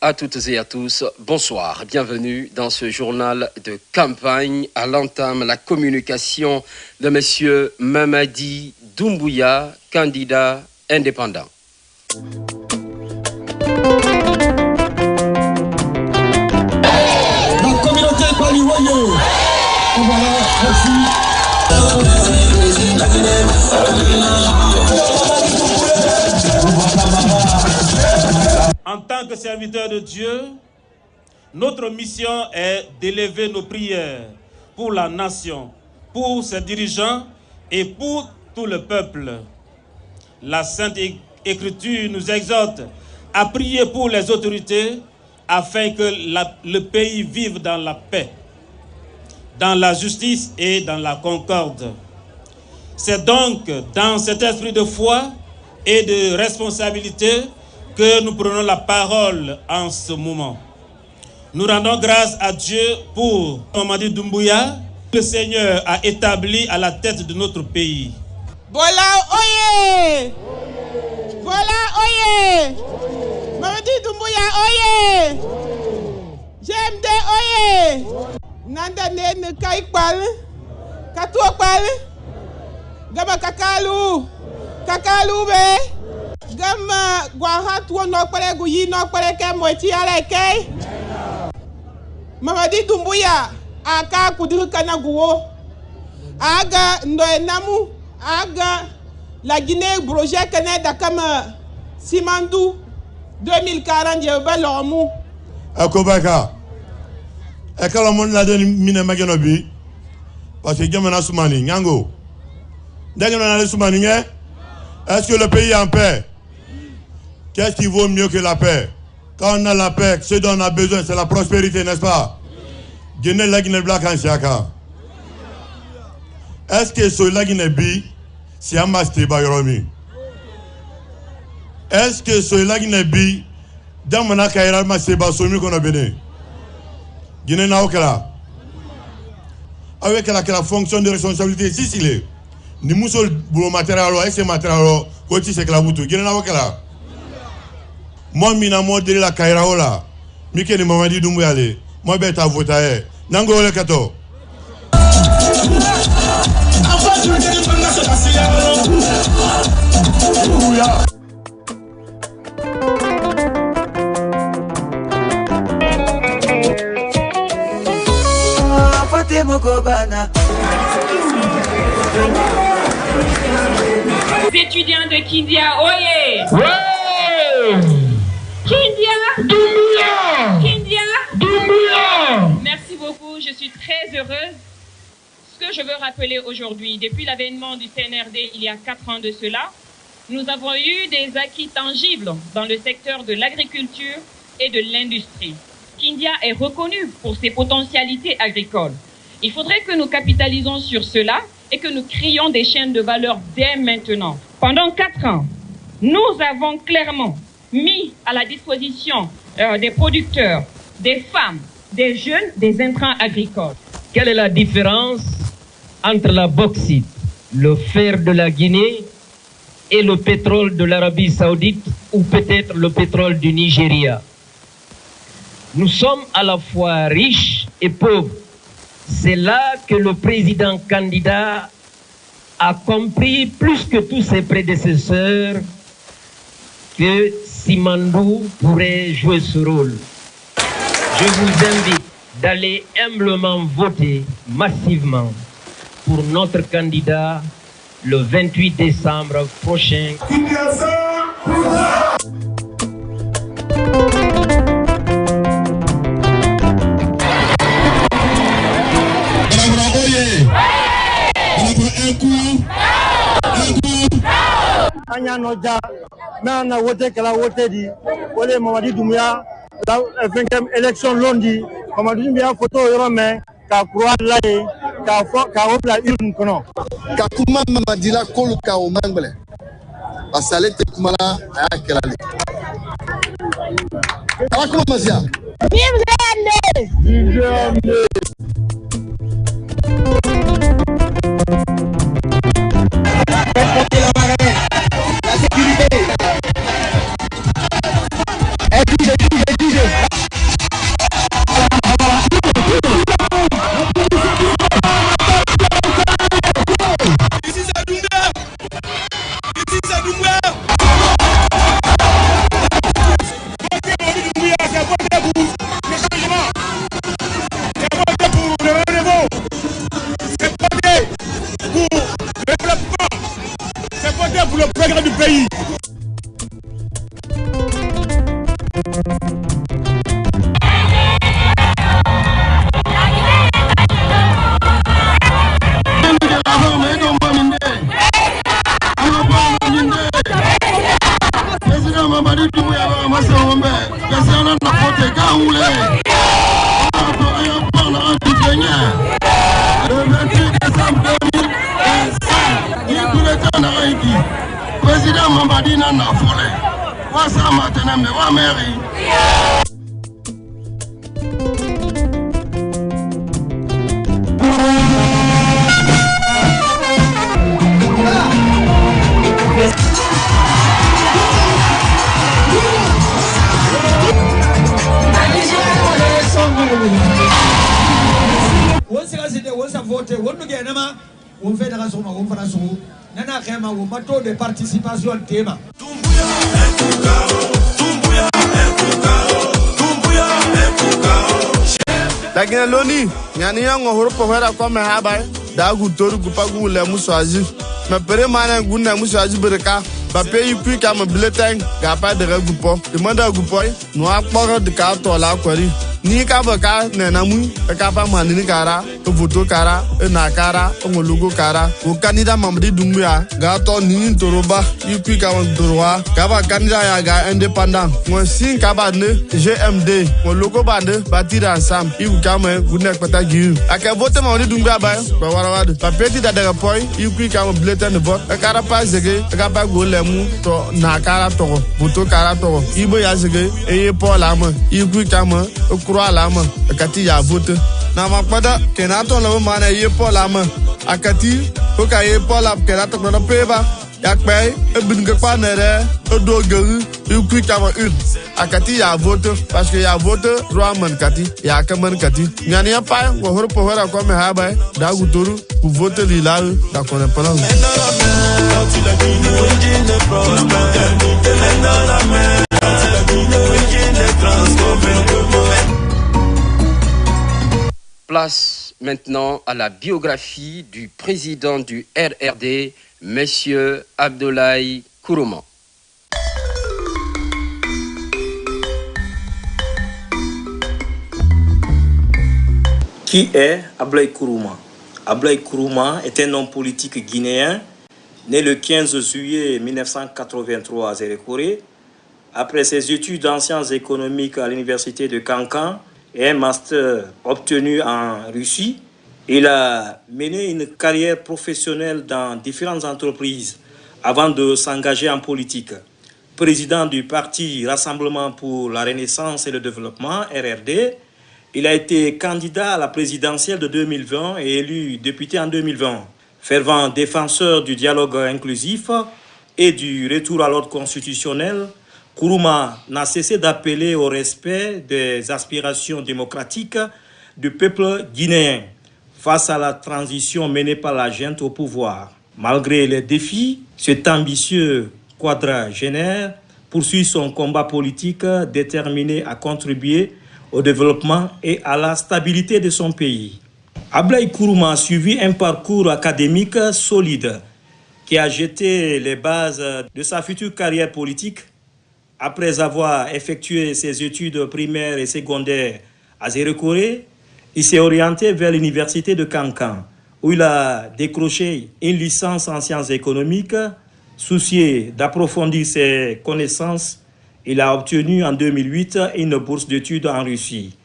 À toutes et à tous, bonsoir. Bienvenue dans ce journal de campagne. À l'entame, la communication de M. Mamadi Doumbouya, candidat indépendant. La communauté balivoyée. Voilà, merci. En tant que serviteur de Dieu, notre mission est d'élever nos prières pour la nation, pour ses dirigeants et pour tout le peuple. La Sainte Écriture nous exhorte à prier pour les autorités afin que le pays vive dans la paix, dans la justice et dans la concorde. C'est donc dans cet esprit de foi et de responsabilité que nous prenons la parole en ce moment. Nous rendons grâce à Dieu pour Mamadi Doumbouya, que le Seigneur a établi à la tête de notre pays. Voilà, oye! Voilà, oye! Mamadi Doumbouya, oye! GMD, oye! Nanda ne kaikpal, katuokpal, gaba kakalu be. Gama guahat wo no pare guyi no pare ke moiti ala ke Mamadi Doumbouya aka kudir kana guwo aga ndo enamu aga la Guinée projet Canada comme Simandou 2040 je ba lomu akobaka ekala mon la den mine mageno bi parce que jamana soumani nyango ndagena na soumani nge. Est-ce que le pays est en paix? Qu'est-ce qui vaut mieux que la paix? Quand on a la paix, ce dont on a besoin, c'est la prospérité, n'est-ce pas? Est-ce que ce Laguinebi, c'est un master Bayromi? Est-ce que ce Laguinebi, dans mon accueil, c'est Basomi qu'on a béni? Guinée Naokala. Avec la fonction de responsabilité, si c'est le. Ni musol boulot matériel et ces matériels côté c'est que la boutou gina wakala moi mina modèle la kairaola mike ni Mamadi Doumbouya le moi beta votaye nango le kato Étudiants de Kindia, oyez! Ouais! Kindia! Doumbouya! Kindia! Doumbouya! Merci beaucoup, je suis très heureuse. Ce que je veux rappeler aujourd'hui, depuis l'avènement du CNRD il y a 4 ans de cela, nous avons eu des acquis tangibles dans le secteur de l'agriculture et de l'industrie. Kindia est reconnu pour ses potentialités agricoles. Il faudrait que nous capitalisons sur cela et que nous créions des chaînes de valeur dès maintenant. Pendant 4 ans, nous avons clairement mis à la disposition des producteurs, des femmes, des jeunes, des intrants agricoles. Quelle est la différence entre la bauxite, le fer de la Guinée et le pétrole de l'Arabie Saoudite ou peut-être le pétrole du Nigeria? Nous sommes à la fois riches et pauvres. C'est là que le président candidat a compris plus que tous ses prédécesseurs que Simandou pourrait jouer ce rôle. Je vous invite d'aller humblement voter massivement pour notre candidat le 28 décembre prochain. Anyanoja na wote kala wote di wole Mamadi Doumbouya la 20e élection lundi Mamadi Doumbouya photo yoro me ka croix la ka opla urne kono ka kuma Mamadi la kolu ka o mangbele basale te kuma la aya kelale ala kuma masia Vive La sécurité. le progrès du pays. Président Mamadi n'a pas volé. Wasa maintenant mais wa mairie. On s'est voté, on fait on bateau de participation thème. La Guinée-Loni, Nyani Yango Horopo Hera comme Habai, Dagu Toru Gupagu le Moussaji. Mais Pere Mana Guna Moussaji Bereka, Papé Yupi comme Bletin, Gapa de Regoupo, demande à Goupoi, Noir Port de Carto la Quari. Ni Kabaka, Nenamu, Kapa Manini Kara, Voto Kara, Nakara, Omologo Kara, au candidat Mamadi Doumbouya, Gato Nini Toroba, Yupi Kawan Doroa, Kaba candidat Yaga indépendant, moi si Kabane, GMD, mon logo bande, bâtir ensemble, Iou Kame, Gounek Patagi. A quel vote Mamadi Doumbouya, Bawarad, Papeti d'Adapoi, Yupi Kawan Bleton de vote, a Karapa Zege, a Kapa Golemu, Nakara Toro, Voto Kara Toro, Ibo Yazege, et Paul Lama, Yupi Kama, Croix lama akati ya vote na makpada kenato lo mana ye polama akati ko ka ye polap kenato no peba yakpe ebin ke panere odo geu ukui kama akati ya vote parce que ya vote droit man kati ya kaman kati nyani ya pa ko hor po hora ko me ha ba da guturu ku vote li la da ko ne pala Place maintenant à la biographie du président du RRD, Monsieur Abdoulaye Kourouma. Qui est Abdoulaye Kourouma? Abdoulaye Kourouma est un homme politique guinéen, né le 15 juillet 1983 à Zérékoré. Après ses études en sciences économiques à l'université de Kankan, et un master obtenu en Russie, il a mené une carrière professionnelle dans différentes entreprises avant de s'engager en politique. Président du parti Rassemblement pour la Renaissance et le Développement, RRD, il a été candidat à la présidentielle de 2020 et élu député en 2020. Fervent défenseur du dialogue inclusif et du retour à l'ordre constitutionnel, Kourouma n'a cessé d'appeler au respect des aspirations démocratiques du peuple guinéen face à la transition menée par la junte au pouvoir. Malgré les défis, cet ambitieux quadragénaire poursuit son combat politique déterminé à contribuer au développement et à la stabilité de son pays. Abdoulaye Kourouma a suivi un parcours académique solide qui a jeté les bases de sa future carrière politique. Après avoir effectué ses études primaires et secondaires à Zérékoré, il s'est orienté vers l'université de Kankan, où il a décroché une licence en sciences économiques. Soucié d'approfondir ses connaissances, il a obtenu en 2008 une bourse d'études en Russie,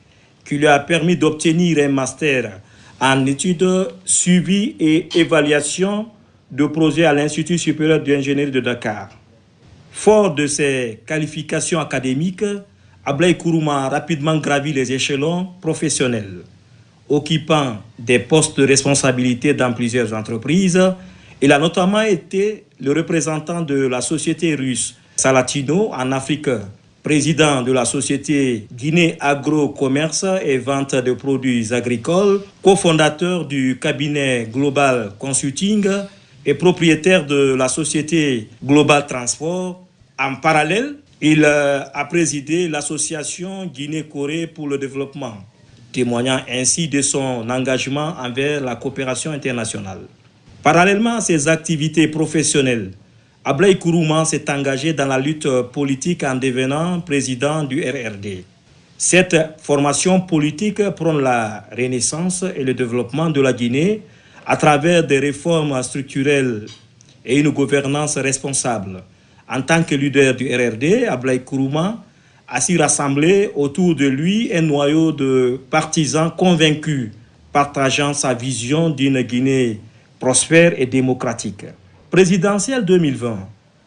qui lui a permis d'obtenir un master en études suivi et évaluation de projets à l'Institut supérieur d'ingénierie de Dakar. Fort de ses qualifications académiques, Abdoulaye Kourouma a rapidement gravi les échelons professionnels. Occupant des postes de responsabilité dans plusieurs entreprises, il a notamment été le représentant de la société russe Salatino en Afrique, président de la société Guinée Agro-Commerce et Vente de produits agricoles, cofondateur du cabinet Global Consulting et propriétaire de la société Global Transport. En parallèle, il a présidé l'association Guinée-Corée pour le développement, témoignant ainsi de son engagement envers la coopération internationale. Parallèlement à ses activités professionnelles, Ablaye Kourouma s'est engagé dans la lutte politique en devenant président du RRD. Cette formation politique prône la renaissance et le développement de la Guinée à travers des réformes structurelles et une gouvernance responsable. En tant que leader du RRD, Ablaye Kourouma a su rassembler autour de lui un noyau de partisans convaincus, partageant sa vision d'une Guinée prospère et démocratique. Présidentielle 2020.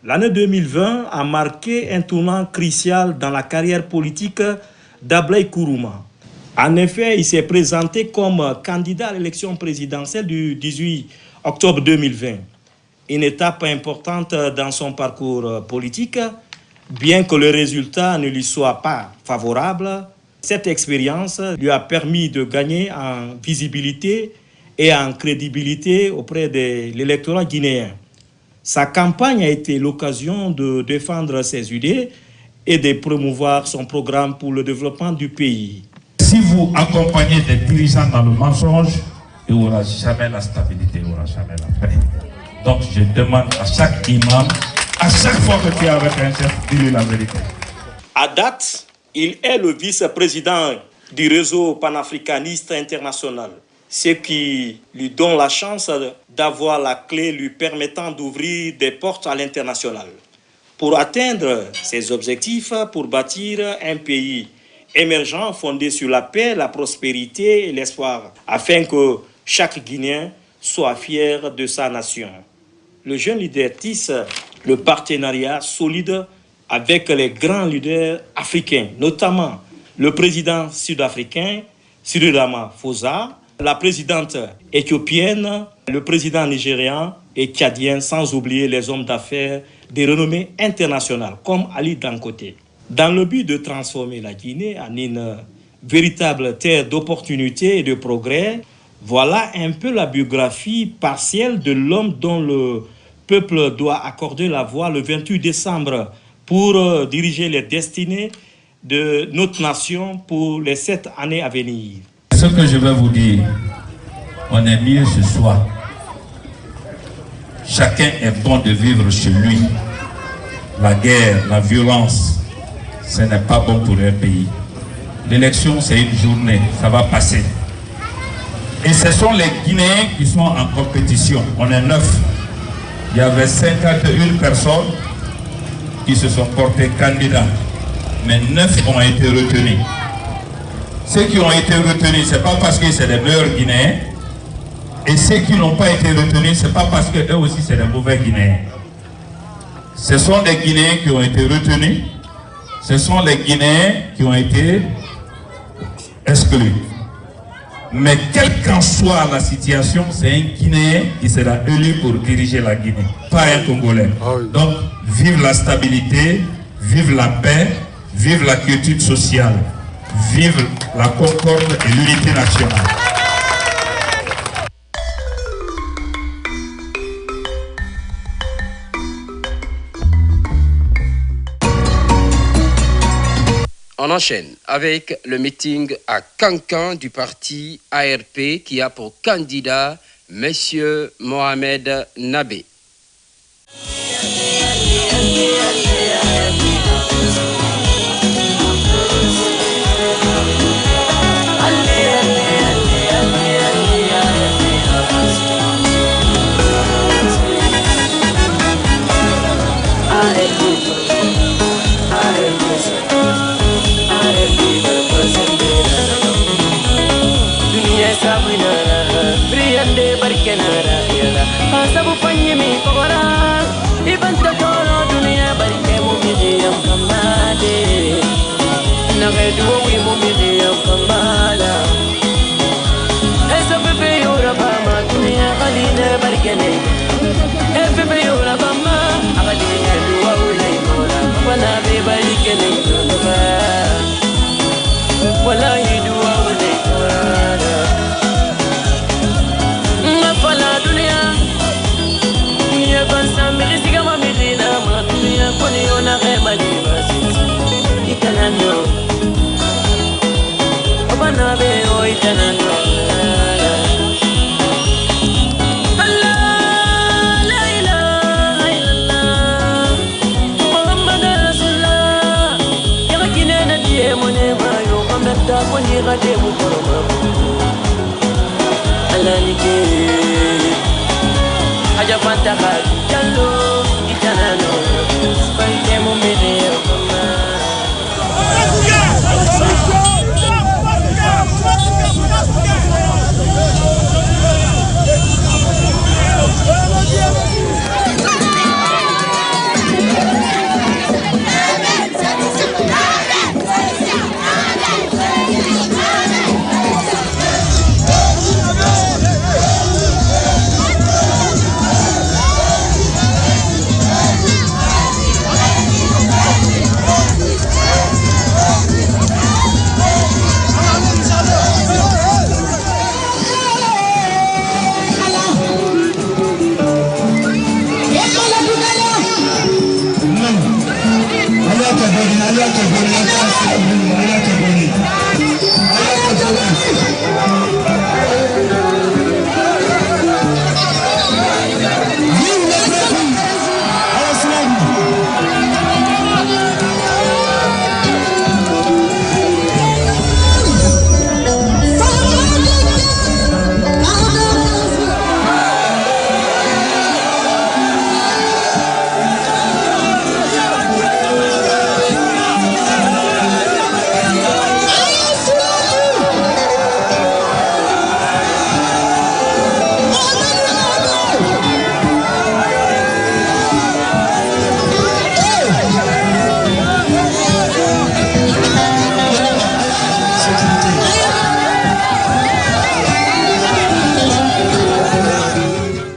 L'année 2020 a marqué un tournant crucial dans la carrière politique d'Ablaye Kourouma. En effet, il s'est présenté comme candidat à l'élection présidentielle du 18 octobre 2020. Une étape importante dans son parcours politique, bien que le résultat ne lui soit pas favorable. Cette expérience lui a permis de gagner en visibilité et en crédibilité auprès de l'électorat guinéen. Sa campagne a été l'occasion de défendre ses idées et de promouvoir son programme pour le développement du pays. Si vous accompagnez des dirigeants dans le mensonge, il n'y aura jamais la stabilité, il n'y aura jamais la paix. Donc je demande à chaque imam, à chaque fois que tu es avec un chef, dis-lui la vérité. À date, il est le vice-président du réseau panafricaniste international, ce qui lui donne la chance d'avoir la clé lui permettant d'ouvrir des portes à l'international. Pour atteindre ses objectifs, pour bâtir un pays émergent fondé sur la paix, la prospérité et l'espoir, afin que chaque Guinéen soit fier de sa nation. Le jeune leader tisse le partenariat solide avec les grands leaders africains, notamment le président sud-africain Cyril Ramaphosa, la présidente éthiopienne, le président nigérian et tchadien, sans oublier les hommes d'affaires de renommée internationale comme Ali Dangote. Dans le but de transformer la Guinée en une véritable terre d'opportunités et de progrès, voilà un peu la biographie partielle de l'homme dont le peuple doit accorder la voix le 28 décembre pour diriger les destinées de notre nation pour les 7 années à venir. Ce que je vais vous dire, on est mieux ce soir. Chacun est bon de vivre chez lui. La guerre, la violence, ce n'est pas bon pour un pays. L'élection, c'est une journée, ça va passer. Et ce sont les Guinéens qui sont en compétition. On est 9. Il y avait 51 personnes qui se sont portés candidats. Mais 9 ont été retenus. Ceux qui ont été retenus, ce n'est pas parce que c'est les meilleurs Guinéens. Et ceux qui n'ont pas été retenus, ce n'est pas parce qu'eux aussi c'est des mauvais Guinéens. Ce sont les Guinéens qui ont été retenus. Ce sont les Guinéens qui ont été exclus. Mais quelle qu'en soit la situation, c'est un Guinéen qui sera élu pour diriger la Guinée, pas un Congolais. Donc, vive la stabilité, vive la paix, vive la quiétude sociale, vive la concorde et l'unité nationale. On enchaîne avec le meeting à Kankan du parti ARP qui a pour candidat M. Mohamed Nabé.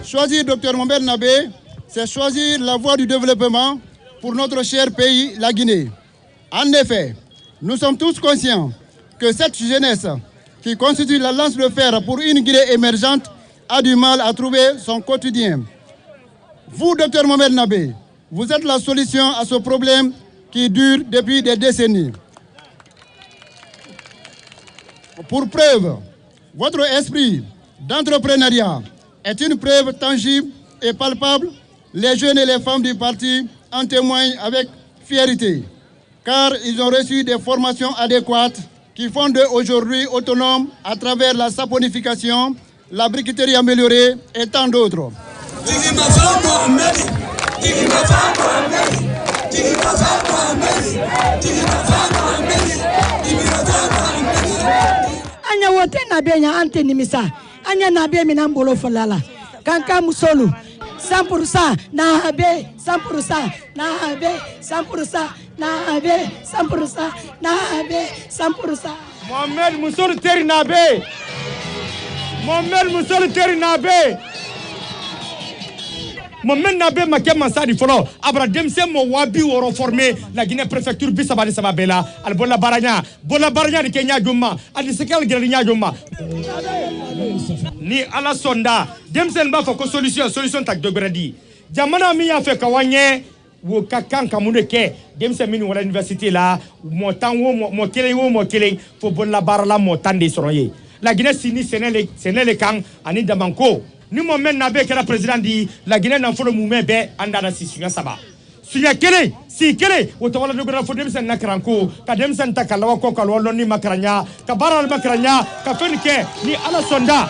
Choisir Dr Mohamed Nabé, c'est choisir la voie du développement pour notre cher pays, la Guinée. En effet, nous sommes tous conscients que cette jeunesse qui constitue la lance de fer pour une Guinée émergente a du mal à trouver son quotidien. Vous, Dr Mohamed Nabé, vous êtes la solution à ce problème qui dure depuis des décennies. Pour preuve, votre esprit d'entrepreneuriat est une preuve tangible et palpable. Les jeunes et les femmes du parti en témoignent avec fierté, car ils ont reçu des formations adéquates qui font d'eux aujourd'hui autonomes à travers la saponification, la briqueterie améliorée et tant d'autres. Anya wote na benya ante nimisa. Anya na be minambolo falala. Kanka musolu 100% na be 100% na be 100% na be 100% na be 100%. Mohamed Musolu Teri Nabe. Mohamed Musolu Teri Nabe. Mohamed Nabe maké mansadi folo abra demse mo wabi woro formé la Guinée préfecture bisabali sababela al bola baranya di Kenya juma al sekal gërnya juma ni ala sonda demse mba fa ko solution tak dogradi jamana mi ya fe kawanye wo kakan kamude ke demse min wala université la mo tan wo mo kelen fo bola barala mo tande soroye la Guinée sini senele kan ani damanko ni Mohamed Nabé qui est président de la Guinée n'a pas mouvement be andana si sunya saba sunya kele si kele utawala do gra fodem sen nakranko ka dem sen takalawa ko kalwa ni makranya ka baral makranya ka fenke ni ala sonda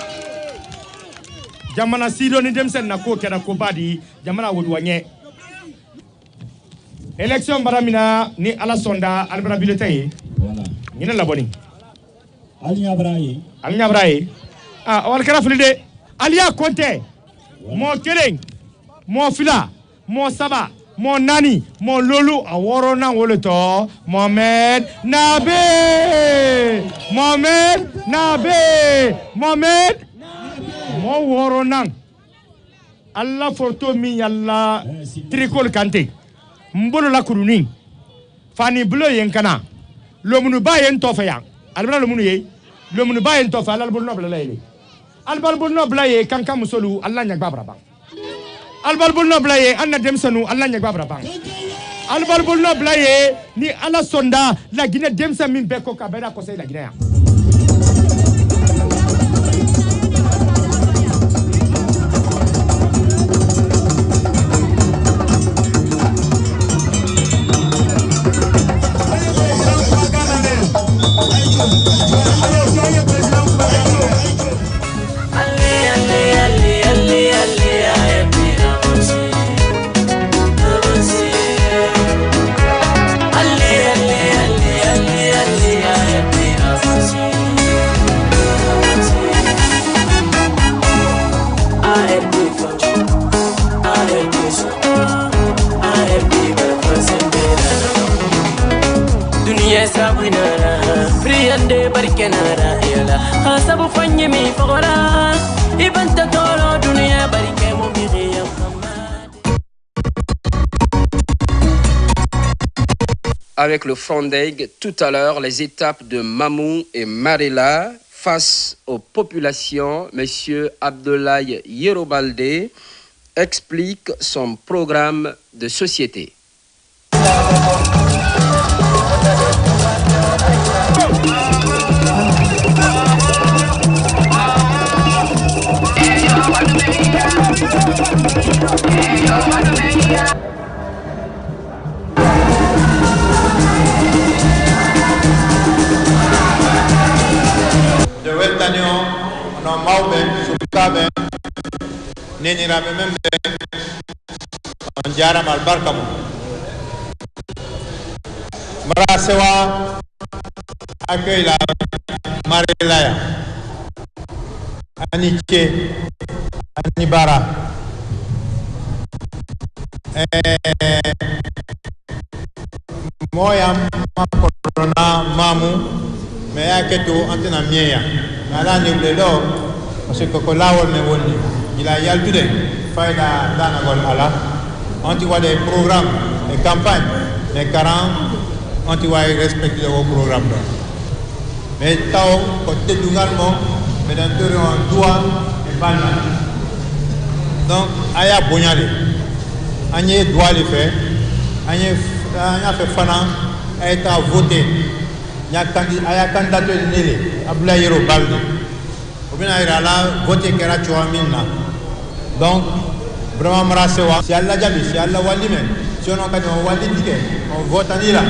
jamana sido ni dem sen nako kera ko badi jamana wodwanye élection baramina ni ala sonda albra bulletin voilà ni la boni Alnya Braye ah wal kara fulide Alia Conte, mon Keleng, mon Fila, mon Saba, mon Nani, mon Lolo, a Worona Woloto, Mohamed Nabé, mon Worona, Allah Forto mi Allah Tricol Kante, Mbolo la Kuruni, Fanny Bleu Yenkana, Lomunu Bayen Tofayang, Albra Lomuye, Lomunu Bayen Tofa, Albonoble Lady. Albalbul no blaye kanka musolu Allah nya gbabra bang albalbul no blaye anna demsanu Allah nya gbabra bang albalbul no blaye ni ala sonda la Guinée demsa min be ko kabera ko say la Guinée su R&B dunia sabinara friande barkenara yala hasabu fanye mi fagora ibanta tolo dunia barke mo biriya. Avec le Frondeg, tout à l'heure, les étapes de Mamou et Marella face aux populations. Monsieur Abdoulaye Yerobalde explique son programme de société. De Weltanion, on a Maube, Sukabe, Nenirabe Membe, on Jaram al Barkamo. Marasewa accueille la Marelaya, Aniche, Anibara. Moya Corona Mamu, mais à Keto, Antena Mia. Nala ni lelo, parce que Kolawol me woni. Il a yaltude, Faïda Danagol Ala. On voit des programmes, des campagnes, des 40, on voit respecter vos programmes. Mais Tao, côté d'Ungalmo, mais dans le en Doua et Palma. Donc, Aya Bonyale, Agnès doit le faire, Agnès fait Fana, a été voté. Il y a candidat de Nélé, Abdoulaye Yerobalde. Ou bien il a voté Kera Chouamina. Donc, vraiment, Marasewa, si Allah Jabi, si Allah Walime, si on a Wali Dike, on vote en Ila,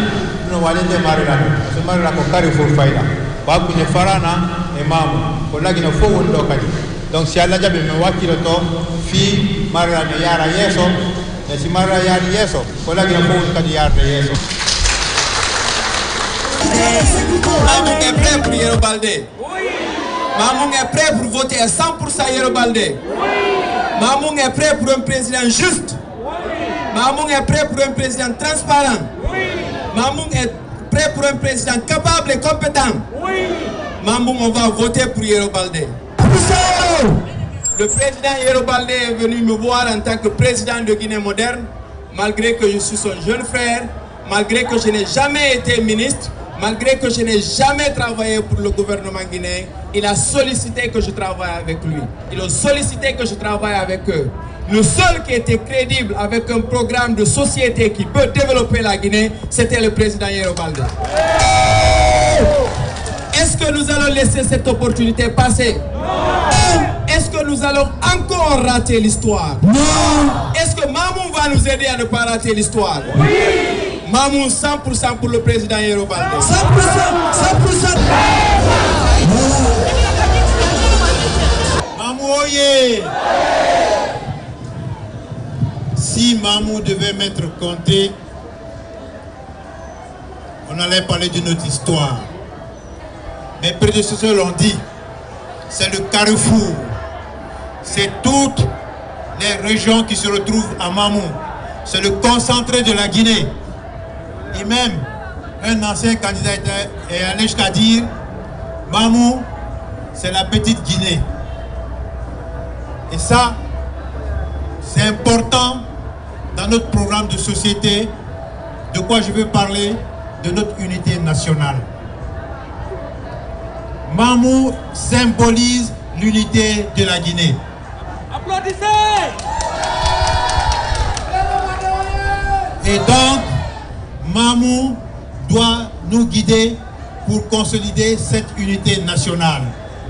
on va aller démarrer là. C'est Marila pour Carrefour Faïda. Bakou ne Farana et Mamou, pour la Guinée Fou Locali. Donc, si Allah Jabi me voit qu'il est fi Marila ne Yara Yeso, et si Marila Yara Yeso, pour la Guinée Fou Locali Yara Yeso. Mamou est prêt pour Yerobalde. Mamou est prêt pour voter à 100% Yerobalde. Mamou est prêt pour un président juste. Mamou est prêt pour un président transparent. Mamou est prêt pour un président capable et compétent. Mamou, on va voter pour Yerobalde. Le président Yerobalde est venu me voir en tant que président de Guinée moderne, malgré que je suis son jeune frère, malgré que je n'ai jamais été ministre, malgré que je n'ai jamais travaillé pour le gouvernement guinéen. Il a sollicité que je travaille avec lui. Il a sollicité que je travaille avec eux. Le seul qui était crédible avec un programme de société qui peut développer la Guinée, c'était le président Yerobalde. Est-ce que nous allons laisser cette opportunité passer? Non. Est-ce que nous allons encore rater l'histoire? Non. Est-ce que Mamou va nous aider à ne pas rater l'histoire? Oui. Mamou 100% pour le président Yerobalde. 100%, 100%. Mamou Oye. Si Mamou devait m'être compté, on allait parler de notre histoire. Mes prédécesseurs l'ont dit, c'est le carrefour. C'est toutes les régions qui se retrouvent à Mamou. C'est le concentré de la Guinée. Et même, un ancien candidat est allé jusqu'à dire, Mamou, c'est la petite Guinée. Et ça, c'est important dans notre programme de société. De quoi je veux parler? De notre unité nationale. Mamou symbolise l'unité de la Guinée. Applaudissez! Et donc, Mamou doit nous guider pour consolider cette unité nationale.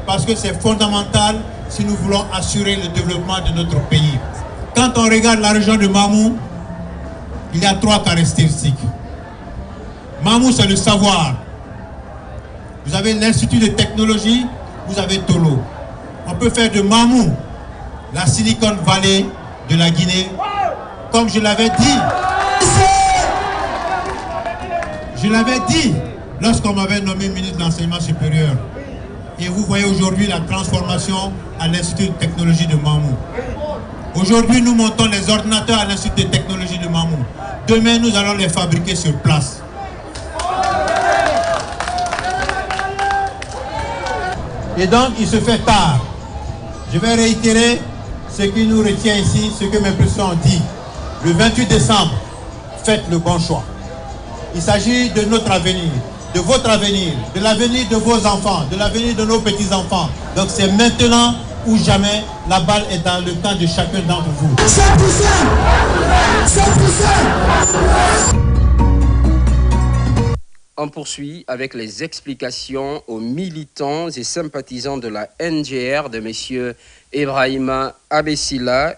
Parce que c'est fondamental si nous voulons assurer le développement de notre pays. Quand on regarde la région de Mamou, il y a 3 caractéristiques. Mamou, c'est le savoir. Vous avez l'Institut de technologie, vous avez Tolo. On peut faire de Mamou la Silicon Valley de la Guinée, comme je l'avais dit. Je l'avais dit lorsqu'on m'avait nommé ministre de l'Enseignement supérieur. Et vous voyez aujourd'hui la transformation à l'Institut de technologie de Mamou. Aujourd'hui, nous montons les ordinateurs à l'Institut de technologie de Mamou. Demain, nous allons les fabriquer sur place. Et donc, il se fait tard. Je vais réitérer ce qui nous retient ici, ce que mes présidents ont dit. Le 28 décembre, faites le bon choix. Il s'agit de notre avenir, de votre avenir, de l'avenir de vos enfants, de l'avenir de nos petits-enfants. Donc c'est maintenant ou jamais, la balle est dans le camp de chacun d'entre vous. On poursuit avec les explications aux militants et sympathisants de la NGR de M. Ibrahima Abessila.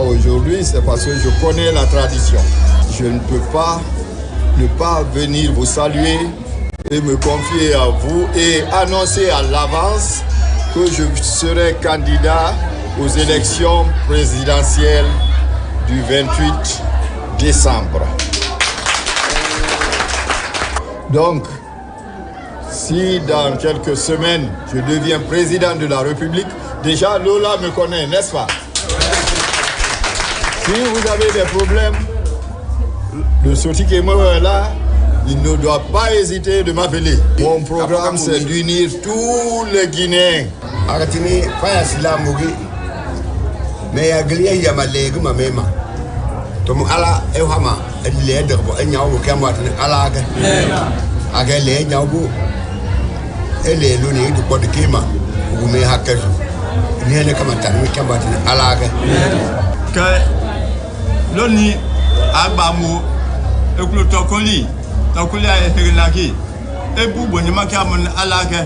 Aujourd'hui, c'est parce que je connais la tradition. Je ne peux pas ne pas venir vous saluer et me confier à vous et annoncer à l'avance que je serai candidat aux élections présidentielles du 28 décembre. Donc, si dans quelques semaines, je deviens président de la République, déjà Lola me connaît, n'est-ce pas? Si vous avez des problèmes, le Soti Kemo est là, il ne doit pas hésiter de m'appeler. Mon programme, c'est d'unir tous les Guinéens. Agatini, Fayasila Mugi, mais Aglia Yamalegu Mamema. Tom Ala Ehama, et l'aide pour Enyao Kamat Alaga. Agale Nyaubu, et les lunis du Pot de Kima, ou me hacker. Nene Kamata, Kamat Alaga. Loni Abamu, Eklotokoli, Tokulia Hirilaki, Ebu Bonimakaman Alaka,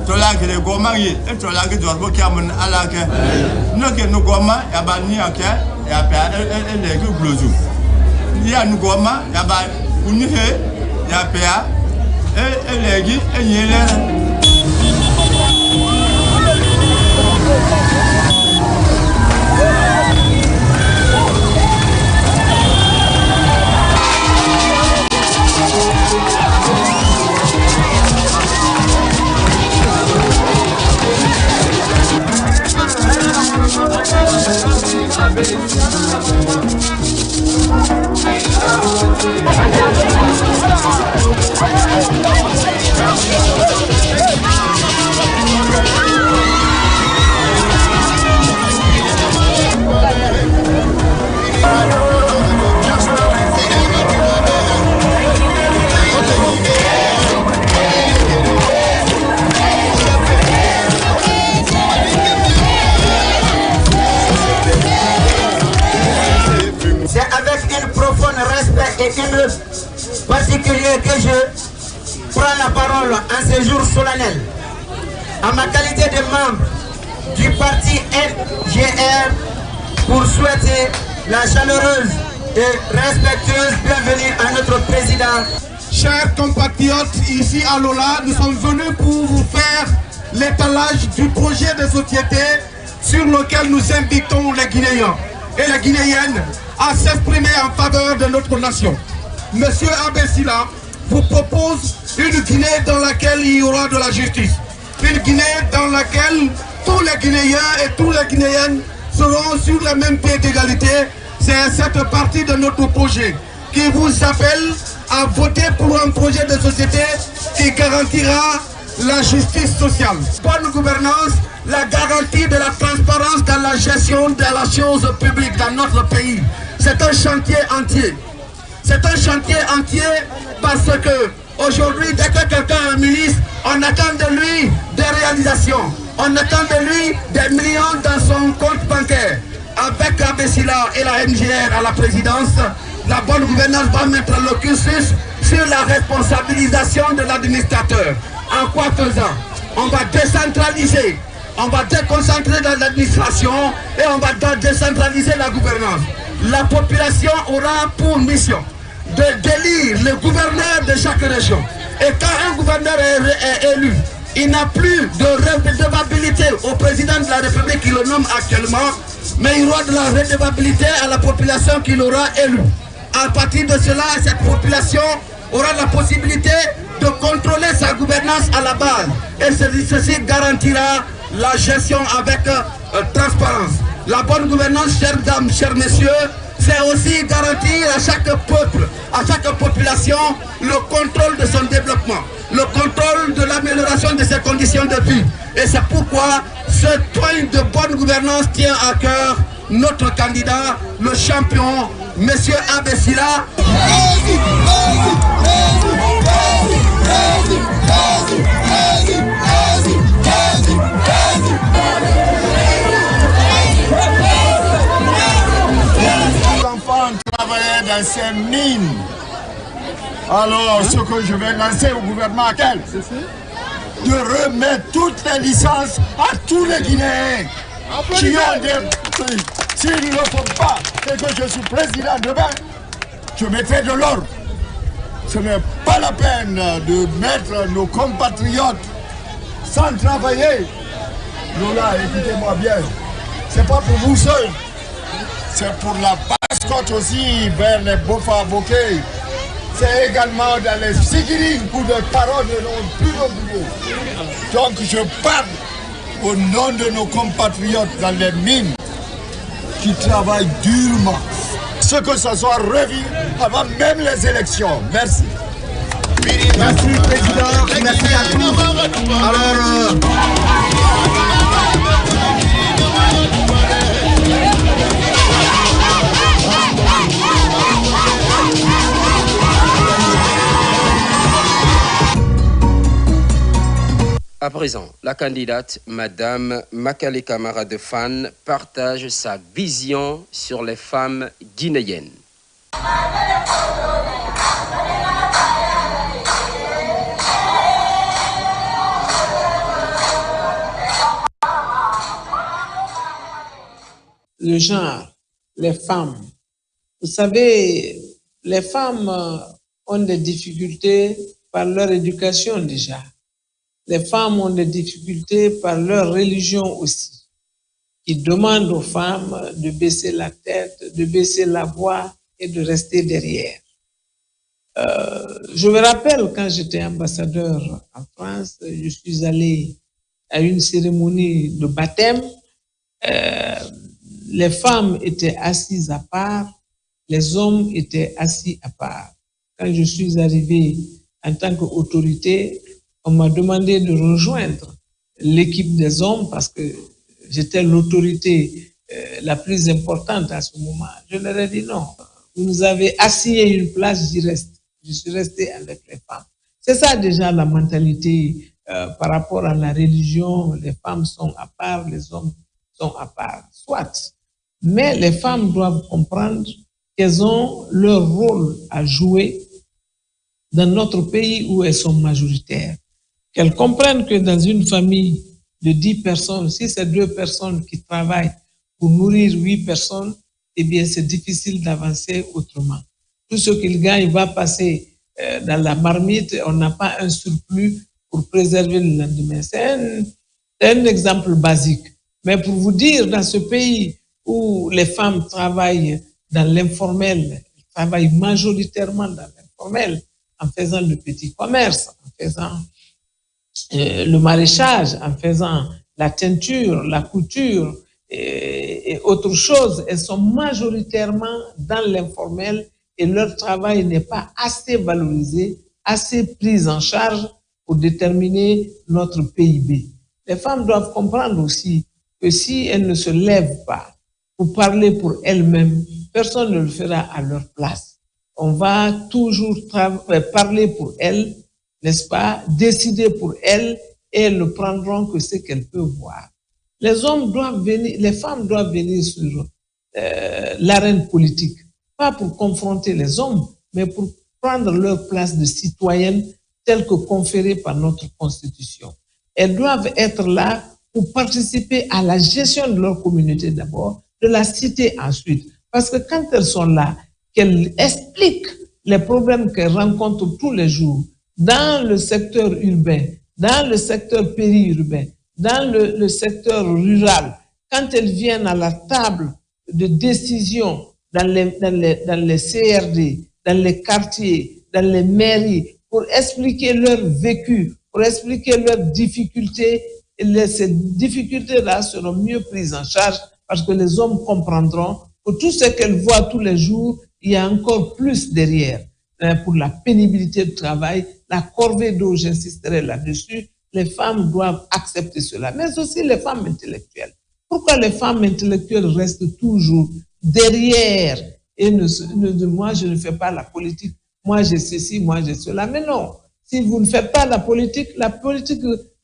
Tolaki de Gomari, et Tolaki de Bokaman Alaka, Noke Nugoma, Yabaniaka, Yapa, and the Gubluzu. Yanugoma, Yaba, Unihe, Yapea, Elegi, and Yele. Particulier que je prends la parole en ce jour solennel en ma qualité de membre du parti NGR pour souhaiter la chaleureuse et respectueuse bienvenue à notre président. Chers compatriotes, ici à Lola, nous sommes venus pour vous faire l'étalage du projet de société sur lequel nous invitons les Guinéens et les Guinéennes à s'exprimer en faveur de notre nation. Monsieur Abessila vous propose une Guinée dans laquelle il y aura de la justice. Une Guinée dans laquelle tous les Guinéens et toutes les Guinéennes seront sur le même pied d'égalité C'est cette partie de notre projet qui vous appelle à voter pour un projet de société qui garantira la justice sociale. Bonne gouvernance, la garantie de la transparence dans la gestion de la chose publique dans notre pays. C'est un chantier entier. C'est un chantier entier parce que aujourd'hui, dès que quelqu'un est ministre, on attend de lui des réalisations. On attend de lui des millions dans son compte bancaire. Avec Abessila et la MGR à la présidence, la bonne gouvernance va mettre le cursus sur la responsabilisation de l'administrateur. En quoi faisant? On va décentraliser, on va déconcentrer dans l'administration et on va décentraliser la gouvernance. La population aura pour mission d'élire le gouverneur de chaque région. Et quand un gouverneur est élu, il n'a plus de redevabilité au président de la République qui le nomme actuellement, mais il aura de la redevabilité à la population qui l'aura élu. À partir de cela, cette population aura la possibilité de contrôler sa gouvernance à la base. Et ceci garantira la gestion avec transparence. La bonne gouvernance, chères dames, chers messieurs, c'est aussi garantir à chaque peuple, à chaque population, le contrôle de son développement, le contrôle de l'amélioration de ses conditions de vie. Et c'est pourquoi ce point de bonne gouvernance tient à cœur notre candidat, le champion, M. Abessila. Les enfants travaillaient dans ces mines. Alors, ce que je vais lancer au gouvernement actuel, de remettre toutes les licences à tous les Guinéens qui ont des... S'ils ne le font pas et que je suis président demain, je mettrai de l'ordre. Ce n'est pas la peine de mettre nos compatriotes sans travailler. Lola, écoutez-moi bien, c'est pas pour vous seuls, c'est pour la basse-côte aussi, vers les Bofa-Bokeh. C'est également dans les Sigiri où les paroles ne l'ont plus oublié. Donc je parle au nom de nos compatriotes dans les mines qui travaillent durement. Ce que ça soit revu avant même les élections. Merci. Merci Président, merci à tous. Alors, À présent, la candidate, Madame Makale Camara de Fan, partage sa vision sur les femmes guinéennes. Le genre, les femmes. Vous savez, les femmes ont des difficultés par leur éducation déjà. Les femmes ont des difficultés par leur religion aussi, qui demandent aux femmes de baisser la tête, de baisser la voix et de rester derrière. Je me rappelle quand j'étais ambassadeur en France, je suis allé à une cérémonie de baptême. Les femmes étaient assises à part, les hommes étaient assis à part. Quand je suis arrivé en tant qu'autorité, on m'a demandé de rejoindre l'équipe des hommes parce que j'étais l'autorité la plus importante à ce moment. Je leur ai dit non, vous nous avez assigné une place, j'y reste. Je suis resté avec les femmes. C'est ça déjà la mentalité par rapport à la religion. Les femmes sont à part, les hommes sont à part. Soit. Mais les femmes doivent comprendre qu'elles ont leur rôle à jouer dans notre pays où elles sont majoritaires. Qu'elles comprennent que dans une famille de 10 personnes, si c'est 2 personnes qui travaillent pour nourrir 8 personnes, eh bien, c'est difficile d'avancer autrement. Tout ce qu'ils gagnent va passer dans la marmite. On n'a pas un surplus pour préserver le lendemain. C'est un exemple basique. Mais pour vous dire, dans ce pays où les femmes travaillent dans l'informel, elles travaillent majoritairement dans l'informel, en faisant le petit commerce, en faisant le maraîchage, en faisant la teinture, la couture et autre chose. Elles sont majoritairement dans l'informel et leur travail n'est pas assez valorisé, assez pris en charge pour déterminer notre PIB. Les femmes doivent comprendre aussi que si elles ne se lèvent pas pour parler pour elles-mêmes, personne ne le fera à leur place. On va toujours parler pour elles, n'est-ce pas, décider pour elles, et elles ne prendront que ce qu'elles peuvent voir. Les hommes doivent venir, les femmes doivent venir sur l'arène politique, pas pour confronter les hommes, mais pour prendre leur place de citoyennes telle que conférée par notre Constitution. Elles doivent être là pour participer à la gestion de leur communauté d'abord, de la cité ensuite. Parce que quand elles sont là, qu'elles expliquent les problèmes qu'elles rencontrent tous les jours dans le secteur urbain, dans le secteur périurbain, dans le secteur rural, quand elles viennent à la table de décision dans les CRD, dans les quartiers, dans les mairies, pour expliquer leur vécu, pour expliquer leurs difficultés, et ces difficultés-là seront mieux prises en charge parce que les hommes comprendront que tout ce qu'elles voient tous les jours, il y a encore plus derrière. Pour la pénibilité du travail, la corvée d'eau, j'insisterai là-dessus, les femmes doivent accepter cela, mais aussi les femmes intellectuelles. Pourquoi les femmes intellectuelles restent toujours derrière et moi je ne fais pas la politique, moi j'ai ceci, moi j'ai cela, mais non. Si vous ne faites pas la politique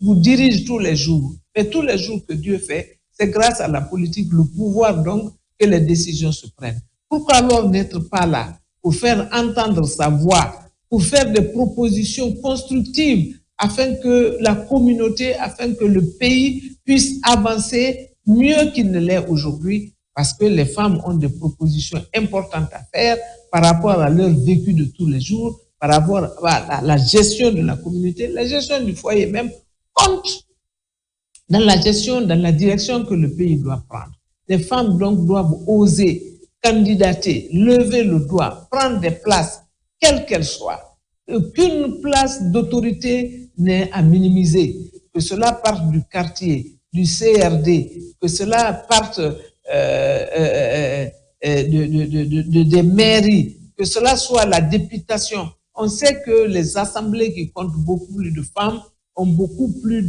vous dirige tous les jours. Mais tous les jours que Dieu fait, c'est grâce à la politique, le pouvoir donc, que les décisions se prennent. Pourquoi alors n'être pas là pour faire entendre sa voix, pour faire des propositions constructives afin que la communauté, afin que le pays puisse avancer mieux qu'il ne l'est aujourd'hui, parce que les femmes ont des propositions importantes à faire par rapport à leur vécu de tous les jours, par rapport à la gestion de la communauté, la gestion du foyer même, compte dans la gestion, dans la direction que le pays doit prendre. Les femmes donc doivent oser candidater, lever le doigt, prendre des places, quelles qu'elles soient. Aucune place d'autorité n'est à minimiser. Que cela parte du quartier, du CRD, que cela parte des mairies, que cela soit la députation. On sait que les assemblées qui comptent beaucoup plus de femmes ont beaucoup plus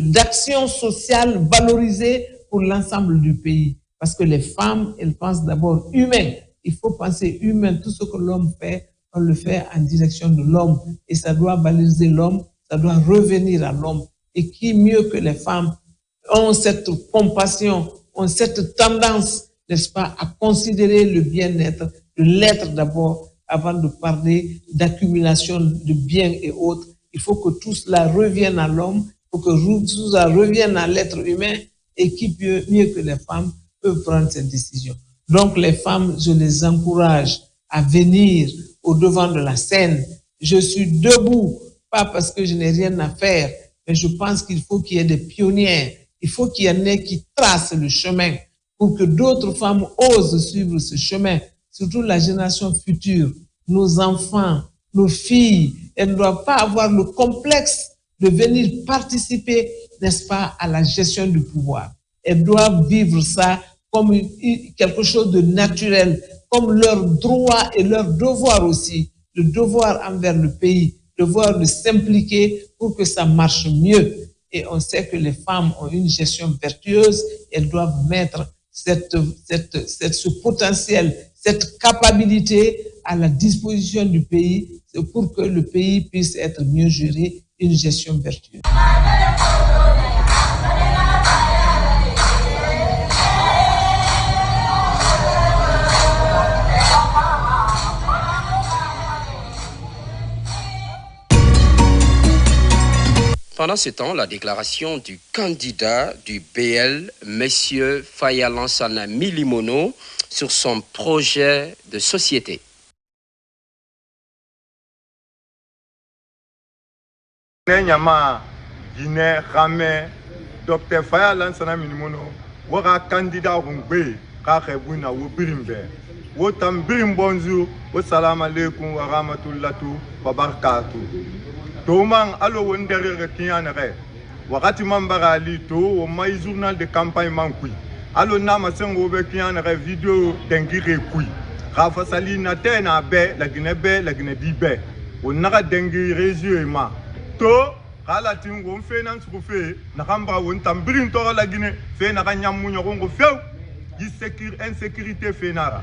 d'actions sociales valorisées pour l'ensemble du pays. Parce que les femmes, elles pensent d'abord humain. Il faut penser humain. Tout ce que l'homme fait, on le fait en direction de l'homme. Et ça doit valoriser l'homme, ça doit revenir à l'homme. Et qui mieux que les femmes ont cette compassion, ont cette tendance, n'est-ce pas, à considérer le bien-être, de l'être d'abord, avant de parler d'accumulation de biens et autres. Il faut que tout cela revienne à l'homme, il faut que tout cela revienne à l'être humain, et qui mieux que les femmes peuvent prendre cette décision. Donc les femmes, je les encourage à venir au devant de la scène. Je suis debout, pas parce que je n'ai rien à faire, mais je pense qu'il faut qu'il y ait des pionnières, il faut qu'il y en ait qui tracent le chemin pour que d'autres femmes osent suivre ce chemin, surtout la génération future, nos enfants, nos filles. Elles ne doivent pas avoir le complexe de venir participer, n'est-ce pas, à la gestion du pouvoir. Elles doivent vivre ça comme quelque chose de naturel, comme leur droit et leur devoir aussi, le devoir envers le pays, le devoir de s'impliquer pour que ça marche mieux. Et on sait que les femmes ont une gestion vertueuse, elles doivent mettre ce potentiel, cette capacité à la disposition du pays pour que le pays puisse être mieux géré, une gestion vertueuse. Pendant ce temps, la déclaration du candidat du BL, M. Faya Lansana Milimono, sur son projet de société. Nyama Guinée Ramé Dr Faya Lansana Milimono waka candidat rungbe ka khebuna wo birimbe wo tam birim bonjour wa salam alaykum wa rahmatullahi wa barakatuh to man alo wondere kiyanere wakati mambara ali to o mai journal de campagne mankui alo nama sengo be kian re video dengire kui rafa salina tena be la Guinée di be o naga dengi resuema to kala tingo finance ko fe na kamba won tambirin to la Guinée fe na kanyamu nyoko fe insécurité fenara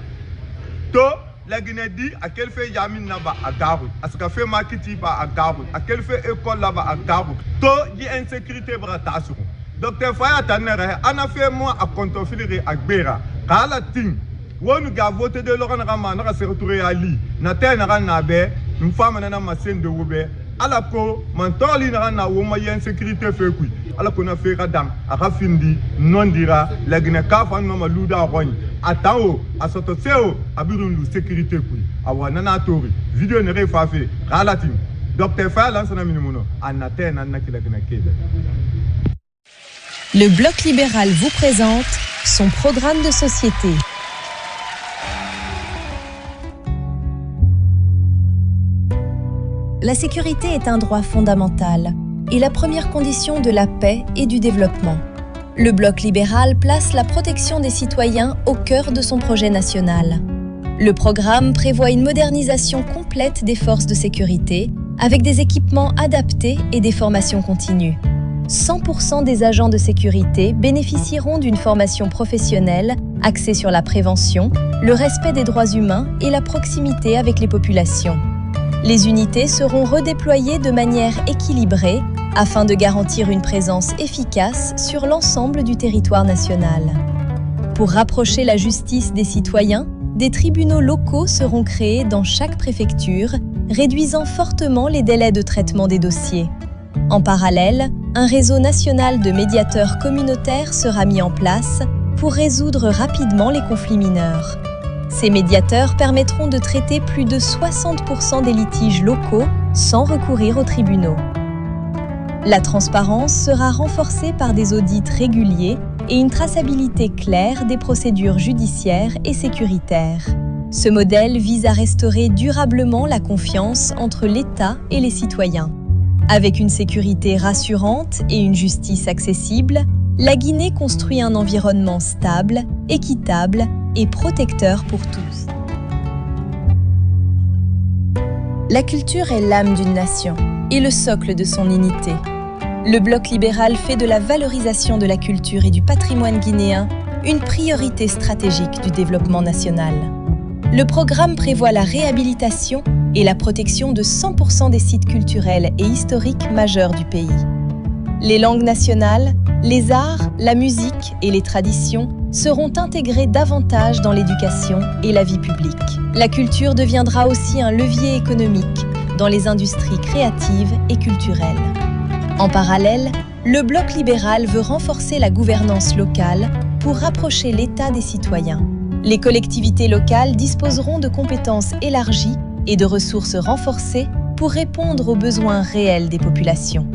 to la Guinée dit à quel fait Yamin Naba à Garou, à ce qu'a fait Makiti à Garou, à quel fait école là-bas à Garou, to y insécurité bratassou. Docteur Faya Tanere, en a fait moi à Contofileri à Gbera, Kala Ting, où nous avons voté de Laurent Raman, à se retrouver à Li, Naten Ranabe, une femme en ma scène de Woube, à la pro, Mantoli Rana, où moi y insécurité fait quoi. Alors qu'on a fait Radam, à Rafindi, non dira, la Guinée Kafan, non Louda Rogne. Atao, à Sotoseo, à Burundu, sécurité, à Wanana Tori, vidéo ne réfafé, Ralatim, Dr. Faya Lansana Minimono, Anaten, Anakilakele. Le Bloc libéral vous présente son programme de société. La sécurité est un droit fondamental et la première condition de la paix et du développement. Le Bloc libéral place la protection des citoyens au cœur de son projet national. Le programme prévoit une modernisation complète des forces de sécurité avec des équipements adaptés et des formations continues. 100% des agents de sécurité bénéficieront d'une formation professionnelle axée sur la prévention, le respect des droits humains et la proximité avec les populations. Les unités seront redéployées de manière équilibrée afin de garantir une présence efficace sur l'ensemble du territoire national. Pour rapprocher la justice des citoyens, des tribunaux locaux seront créés dans chaque préfecture, réduisant fortement les délais de traitement des dossiers. En parallèle, un réseau national de médiateurs communautaires sera mis en place pour résoudre rapidement les conflits mineurs. Ces médiateurs permettront de traiter plus de 60% des litiges locaux sans recourir aux tribunaux. La transparence sera renforcée par des audits réguliers et une traçabilité claire des procédures judiciaires et sécuritaires. Ce modèle vise à restaurer durablement la confiance entre l'État et les citoyens. Avec une sécurité rassurante et une justice accessible, la Guinée construit un environnement stable, équitable et protecteur pour tous. La culture est l'âme d'une nation et le socle de son unité. Le Bloc libéral fait de la valorisation de la culture et du patrimoine guinéen une priorité stratégique du développement national. Le programme prévoit la réhabilitation et la protection de 100% des sites culturels et historiques majeurs du pays. Les langues nationales, les arts, la musique et les traditions seront intégrés davantage dans l'éducation et la vie publique. La culture deviendra aussi un levier économique dans les industries créatives et culturelles. En parallèle, le Bloc libéral veut renforcer la gouvernance locale pour rapprocher l'État des citoyens. Les collectivités locales disposeront de compétences élargies et de ressources renforcées pour répondre aux besoins réels des populations.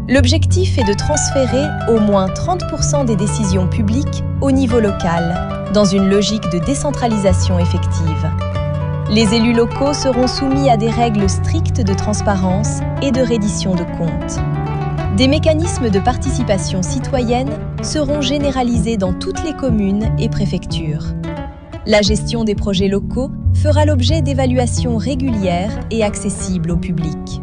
L'objectif est de transférer au moins 30% des décisions publiques au niveau local, dans une logique de décentralisation effective. Les élus locaux seront soumis à des règles strictes de transparence et de reddition de comptes. Des mécanismes de participation citoyenne seront généralisés dans toutes les communes et préfectures. La gestion des projets locaux fera l'objet d'évaluations régulières et accessibles au public.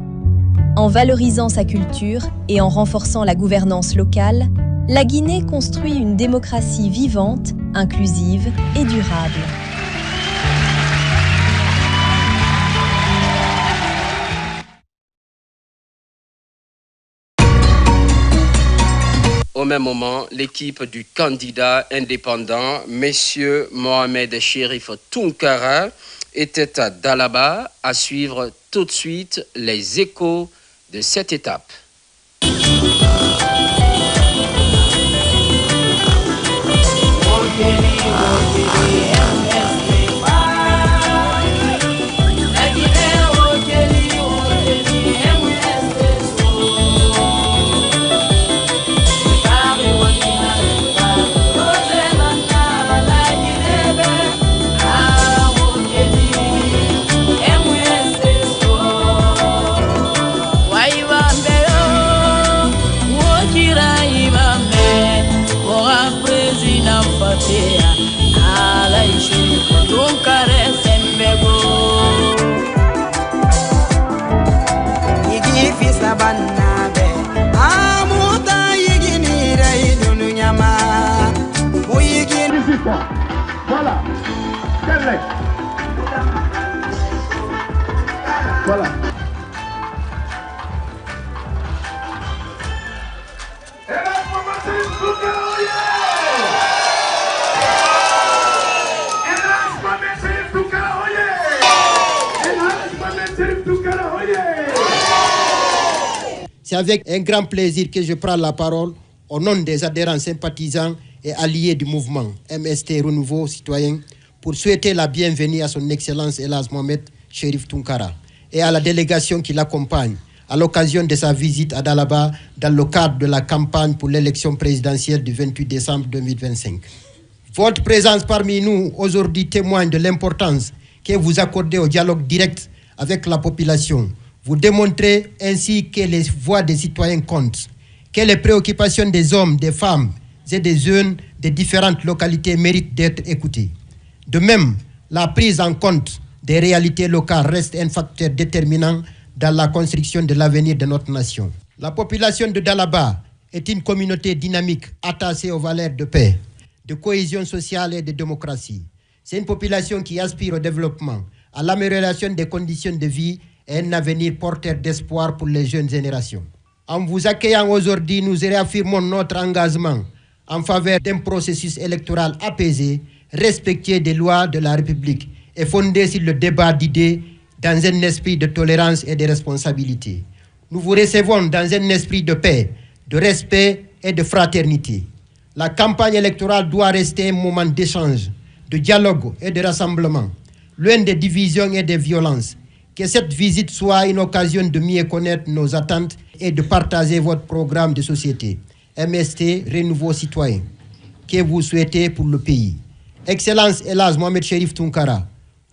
En valorisant sa culture et en renforçant la gouvernance locale, la Guinée construit une démocratie vivante, inclusive et durable. Au même moment, l'équipe du candidat indépendant, M. Mohamed Chérif Tounkara, était à Dalaba à suivre tout de suite les échos de cette étape. Why you bannaɓe amuta yiginira idunu ñama mo yigini voilà voilà C'est avec un grand plaisir que je prends la parole au nom des adhérents sympathisants et alliés du mouvement MST Renouveau Citoyen pour souhaiter la bienvenue à son Excellence Elhadj Mohamed Cherif Tounkara et à la délégation qui l'accompagne à l'occasion de sa visite à Dalaba dans le cadre de la campagne pour l'élection présidentielle du 28 décembre 2025. Votre présence parmi nous aujourd'hui témoigne de l'importance que vous accordez au dialogue direct avec la population. Vous démontrez ainsi que les voix des citoyens comptent, que les préoccupations des hommes, des femmes et des jeunes de différentes localités méritent d'être écoutées. De même, la prise en compte des réalités locales reste un facteur déterminant dans la construction de l'avenir de notre nation. La population de Dalaba est une communauté dynamique attachée aux valeurs de paix, de cohésion sociale et de démocratie. C'est une population qui aspire au développement, à l'amélioration des conditions de vie et un avenir porteur d'espoir pour les jeunes générations. En vous accueillant aujourd'hui, nous réaffirmons notre engagement en faveur d'un processus électoral apaisé, respectueux des lois de la République et fondé sur le débat d'idées dans un esprit de tolérance et de responsabilité. Nous vous recevons dans un esprit de paix, de respect et de fraternité. La campagne électorale doit rester un moment d'échange, de dialogue et de rassemblement, loin des divisions et des violences. Que cette visite soit une occasion de mieux connaître nos attentes et de partager votre programme de société, MST Renouveau Citoyen, que vous souhaitez pour le pays. Excellence Elhadj Mohamed Cherif Tounkara,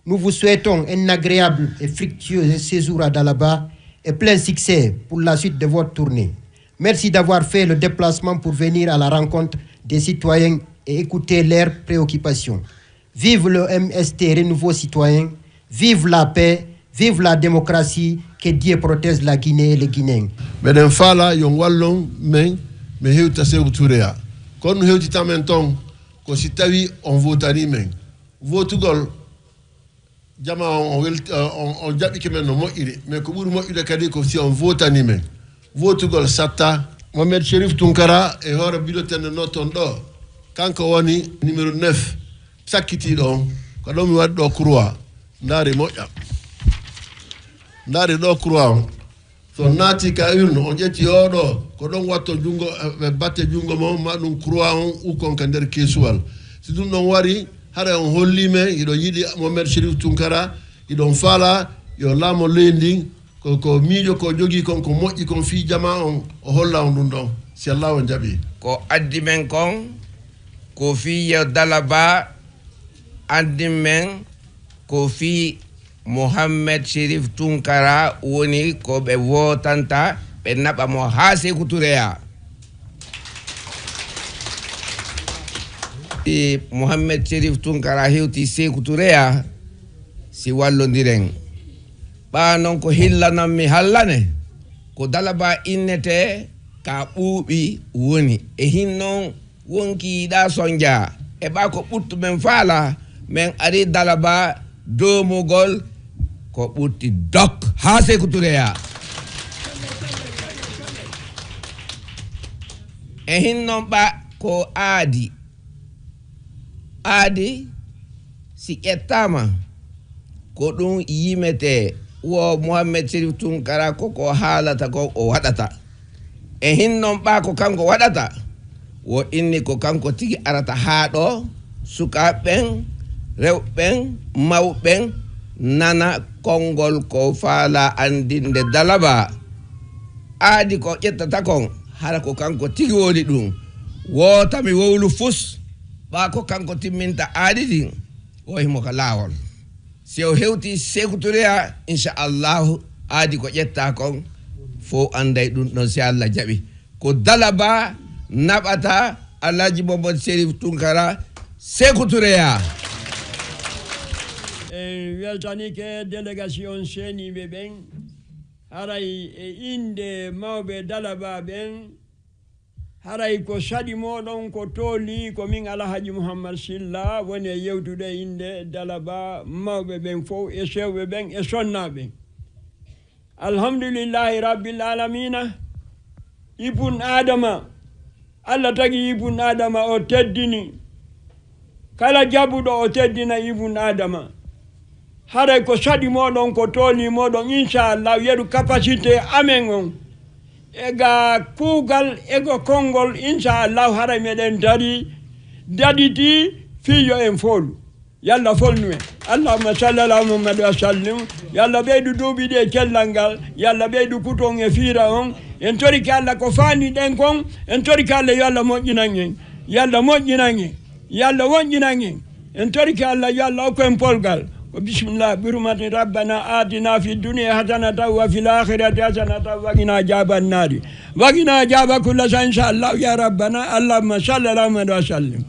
nous vous souhaitons un agréable et fructueux séjour à Dalaba et plein succès pour la suite de votre tournée. Merci d'avoir fait le déplacement pour venir à la rencontre des citoyens et écouter leurs préoccupations. Vive le MST Renouveau Citoyen, vive la paix, vive la démocratie, que Dieu protège la Guinée et les Guinéens. Meden fala yon wallon men me hewta Sékou Touréa. Kon nou hewti tamen ton ko si tawi on votani men. Votugol jama on jaɓi kemen no moƴƴiri mais ko ɓuri moƴƴude kadi ko si on votani men. Votugol satta Mohamed Cherif Tounkara e hoore biɗotende notton ɗo kanko woni numéro 9 sakkitiɗo on ko ɗo mi waɗi ɗo croix ndaari moƴƴa ndaari ɗo croix on so naati ka urne on ƴetti oɗo ko ɗon watto jungo ɓe batte jungo mo ma ɗum croix on ukkon ka nder keesuwal si ɗum ɗon wari hara on hollime iɗo yiɗi Mohamed Cherif Tounkara iɗon faala yo laamo leydi ko miijo ko jogii kon ko moƴƴi kon fii jama on o holla on ɗum ɗon si Allah on jaɓi ko addi men kon ko fii yo Dalaba addi men ko fii Mohamed Cherif Tounkara woni ko ɓe wotanta ɓe naɓa mo haa Sékou Touréa Mohamed Cherif Tounkara hewti Sékou Touréa si wallodiren ɓa noon ko hillanammi hallane ko Dalaba innete ka ɓuuɓi woni e hin noon wonki yiɗa sonja e ɓa ko ɓuttu men faala men ari Dalaba domugol ko ɓurti dok ha Sékou Touréa e hin noon ɓa ko aadi si ƴettama ko ɗum yimete wo Mohamed Cherif Tounkara koko haalata ko o waɗata e hin noon ɓa ko kanko waɗata wo inni ko kanko tigi arata haa ɗo sukaɓeɓen rewɓen mawɓen nana konngol ko faala andinde Dalaba aadi ko ƴettata kon hara ko kanko tigi woni ɗum wotami wowlu fus ɓa ko kanko timminta aadi ɗin o himo ko laawol si o hewti Sékou Touréa inchallahu aadi ko ƴetta kon fo anday ɗum ɗon si Allah jaɓi ko Dalaba naɓata Alhaji Mohamed Cherif Tounkara Sékou Touréa weltani ke délégation seniɓe ɓen haray e inde mawɓe dalaba ɓen haray ko saɗi moɗon ko tooli ko min Alhaji Mouhammad Silla woni e yewtude inde dalaba mawɓe ɓen fof e sewɓe ɓen e sonnaɓe. Alhamdulillahi rabbil alamina. Ibn Adama Allah tagi Ibn Adama o teddini kala jabuɗo o teddina Ibn Adama haray ko saɗi moɗon ko tooli moɗon inchallah yeru capacité amen on ega kuugal ego konngol inchallah haray meɗen daɗiti fiyo en folu yalla folnu en allahumma salli ala muhammad wa sallim yalla ɓeydu duuɓi ɗi e cellal ngal yalla ɓeydu kuton e fiira on en toriki Allah ko faani ɗen kon en toriki Allah yo Allah moƴƴinan en yalla moƴƴinan en yalla woñƴinan en en toriki Allah yo Allah hokku en polgal ko bismillah birumati rabbana atina fi dunia hasanatan wa fil akhirati hasanatan wa qina adhaban nar wa qina adhaba kulla shay'in inshallah ya rabbana allahumma salli ala muhammad wa sallim.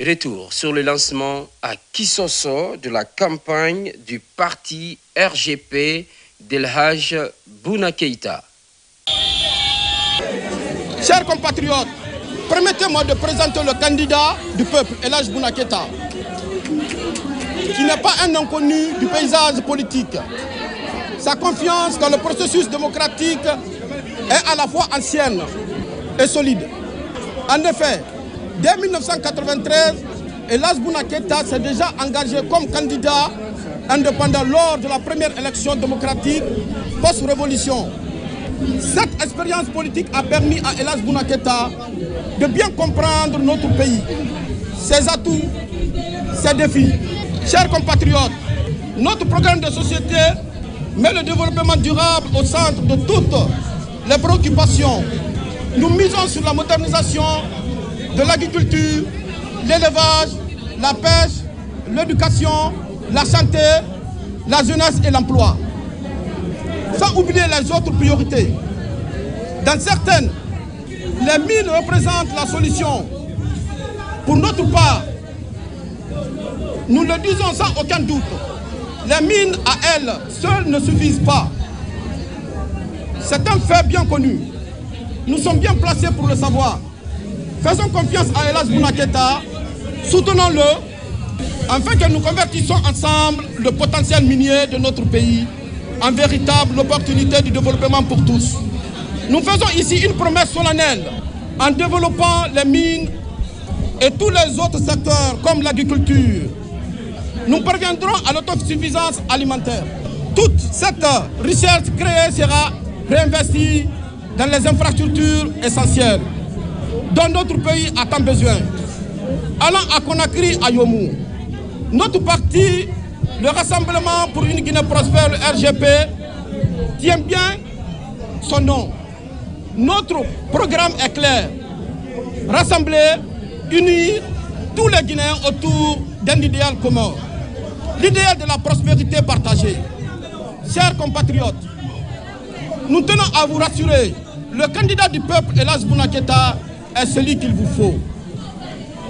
Retour sur le lancement à Kisosso de la campagne du parti RGP d'El Hadj Bouna Keïta. Chers compatriotes, permettez-moi de présenter le candidat du peuple, El Hadj Bouna Keïta, qui n'est pas un inconnu du paysage politique. Sa confiance dans le processus démocratique est à la fois ancienne et solide. En effet, dès 1993, El Hadj Bouna Keïta s'est déjà engagé comme candidat indépendant lors de la première élection démocratique post-révolution. Cette expérience politique a permis à El Hadj Bouna Keïta de bien comprendre notre pays, ses atouts, ses défis. Chers compatriotes, notre programme de société met le développement durable au centre de toutes les préoccupations. Nous misons sur la modernisation de l'agriculture, l'élevage, la pêche, l'éducation, la santé, la jeunesse et l'emploi. Sans oublier les autres priorités. Dans certaines, les mines représentent la solution. Pour notre part, nous le disons sans aucun doute, les mines à elles seules ne suffisent pas. C'est un fait bien connu. Nous sommes bien placés pour le savoir. Faisons confiance à El Hadj Bouna Keïta, soutenons-le, afin que nous convertissons ensemble le potentiel minier de notre pays en véritable opportunité de développement pour tous. Nous faisons ici une promesse solennelle en développant les mines et tous les autres secteurs comme l'agriculture. Nous parviendrons à l'autosuffisance alimentaire. Toute cette richesse créée sera réinvestie dans les infrastructures essentielles dont notre pays a tant besoin. Allant à Conakry, à Yomou, notre parti, le Rassemblement pour une Guinée prospère, le RGP, tient bien son nom. Notre programme est clair. Rassembler, unir tous les Guinéens autour d'un idéal commun. L'idéal de la prospérité partagée. Chers compatriotes, nous tenons à vous rassurer, le candidat du peuple, El Hadj Bouna Keïta, est celui qu'il vous faut.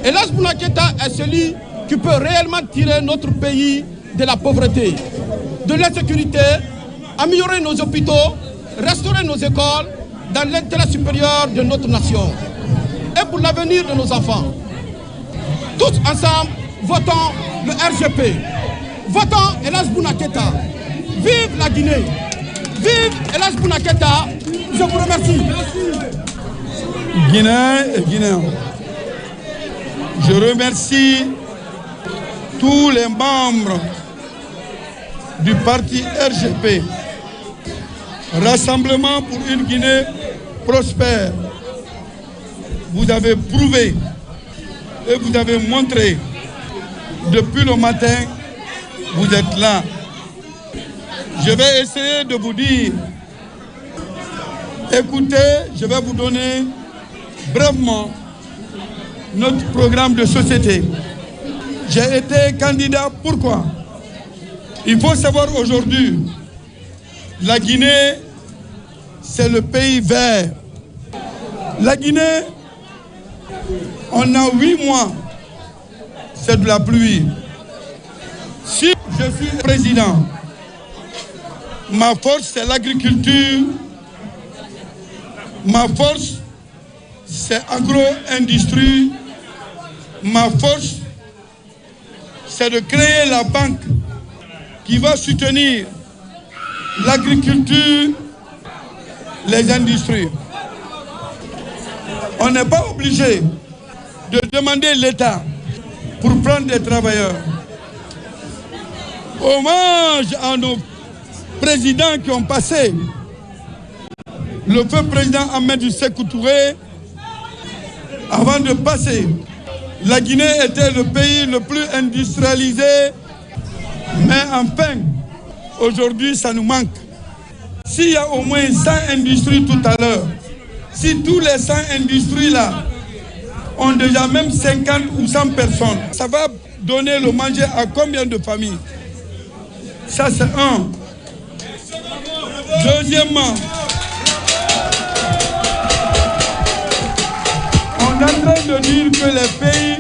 El Hadj Bouna Keïta est celui qui peut réellement tirer notre pays de la pauvreté, de l'insécurité, améliorer nos hôpitaux, restaurer nos écoles dans l'intérêt supérieur de notre nation et pour l'avenir de nos enfants. Tous ensemble, votons le RGP. Votons El Hadj Bouna Keïta. Vive la Guinée. Vive El Hadj Bouna Keïta. Je vous remercie. Guinéens et Guinéens, je remercie tous les membres du parti RGP, Rassemblement pour une Guinée prospère. Vous avez prouvé et vous avez montré depuis le matin, vous êtes là. Je vais essayer de vous dire, écoutez, je vais vous donner brièvement notre programme de société. J'ai été candidat, pourquoi? Il faut savoir aujourd'hui, la Guinée c'est le pays vert. La Guinée, on a 8 mois, c'est de la pluie. Si je suis président, ma force c'est l'agriculture, ma force c'est agro-industrie, ma force c'est de créer la banque qui va soutenir l'agriculture, les industries. On n'est pas obligé de demander l'État pour prendre des travailleurs. Hommage à nos présidents qui ont passé. Le feu président Ahmed Sékou Touré, avant de passer, la Guinée était le pays le plus industrialisé, mais enfin, aujourd'hui, ça nous manque. S'il y a au moins 100 industries tout à l'heure, si tous les 100 industries-là ont déjà même 50 ou 100 personnes, ça va donner le manger à combien de familles? Ça, c'est un. Deuxièmement, on est en train de dire que les pays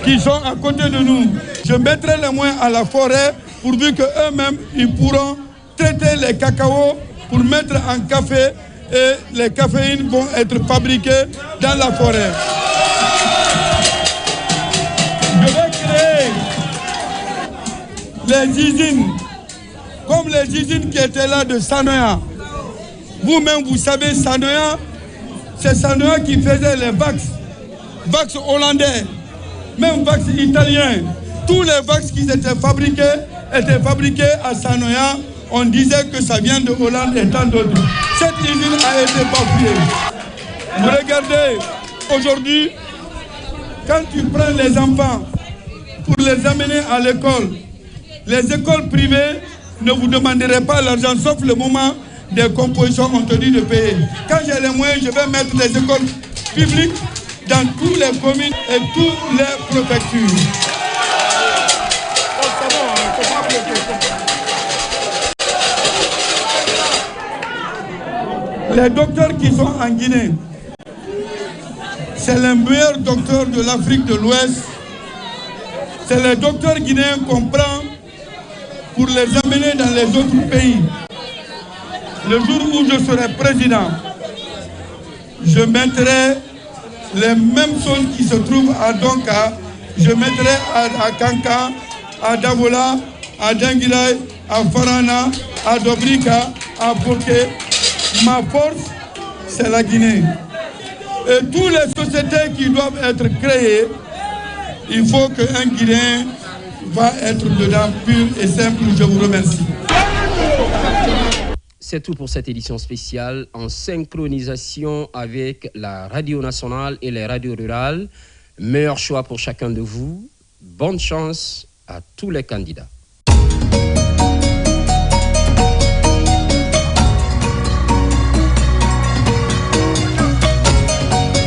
qui sont à côté de nous, je mettrai les moyens à la forêt pourvu qu'eux-mêmes, ils pourront traiter les cacaos pour mettre en café et les caféines vont être fabriquées dans la forêt. Je vais créer les usines, comme les usines qui étaient là de Sanoya. Vous-même, vous savez, Sanoya, c'est Sanoya qui faisait les vax hollandais, même vax italiens. Tous les vax qui étaient fabriqués à Sanoya. On disait que ça vient de Hollande et tant d'autres. Cette usine a été bafouée. Vous regardez, aujourd'hui, quand tu prends les enfants pour les amener à l'école, les écoles privées ne vous demanderaient pas l'argent, sauf le moment des compositions, on te dit de payer. Quand j'ai les moyens, je vais mettre les écoles publiques dans toutes les communes et toutes les préfectures. Les docteurs qui sont en Guinée, c'est les meilleurs docteurs de l'Afrique de l'Ouest. C'est les docteurs guinéens qu'on prend pour les amener dans les autres pays. Le jour où je serai président, je mettrai les mêmes zones qui se trouvent à Donka, je mettrai à Kanka, à Davola, à Denguilay, à Farana, à Dobrika, à Boké. Ma force, c'est la Guinée. Et toutes les sociétés qui doivent être créées, il faut qu'un Guinéen va être dedans pur et simple. Je vous remercie. C'est tout pour cette édition spéciale en synchronisation avec la radio nationale et les radios rurales. Meilleur choix pour chacun de vous. Bonne chance à tous les candidats.